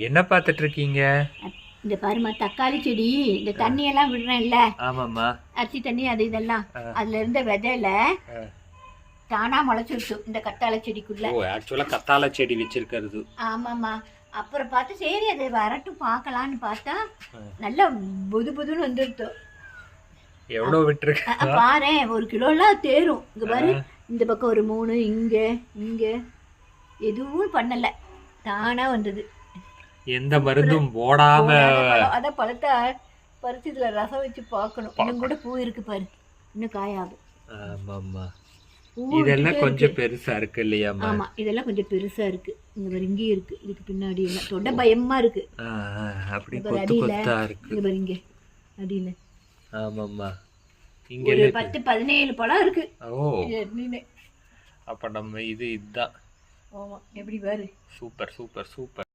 என்ன பார்த்துட்டு இருக்கீங்க? இந்த பாருமா தக்காளி செடி, இந்த தண்ணி எல்லாம் விடுறேன்ல. ஆமாம்மா. அரிசி தண்ணி அது இதெல்லாம் அதுல இருந்த விதையில தானா முளைச்சிருச்சு இந்த கத்தாழை செடிக்குள்ள. ஓ, ஆக்சுவலா கத்தாழை செடி வச்சிருக்கிறது. ஆமாம்மா. அப்புறம் பார்த்து சரி அது வரட்டும் பார்க்கலான்னு பார்த்தா நல்லா புது புதுன்னு வந்துருத்தோம். எவ்வளோ விட்டுருக்கு பாரு, 1 கிலோலாம் தேரும். இங்க பாரு, இந்த பக்கம் ஒரு 3, இங்க இங்க எதுவும் பண்ணல, தானா வந்தது. எந்த மருந்தும் போடாம. அத பழத்தை பறிச்சு இதுல ரசம் வச்சு பார்க்கணும். இன்னும் கூட பூ இருக்கு பாரு, இன்னும் காயாகும். ஆமாம்மா. இதெல்லாம் கொஞ்சம் பெருசா இருக்கு இல்லையாம்மா? ஆமா, இதெல்லாம் கொஞ்சம் பெருசா இருக்கு. இங்க பாரு, இங்கே இருக்கு. இதுக்கு பின்னாடி எல்லாம் தொட பயமா இருக்கு. அப்படி கொத்து கொத்தா இருக்கு. இங்க பாரு, இங்க அடியில. ஆமாம்மா. இங்க ஒரு 10-17 பழம் இருக்கு. ஓ, அப்ப நம்ம இதுதான். ஆமா, எப்படி பாரு. Super super super.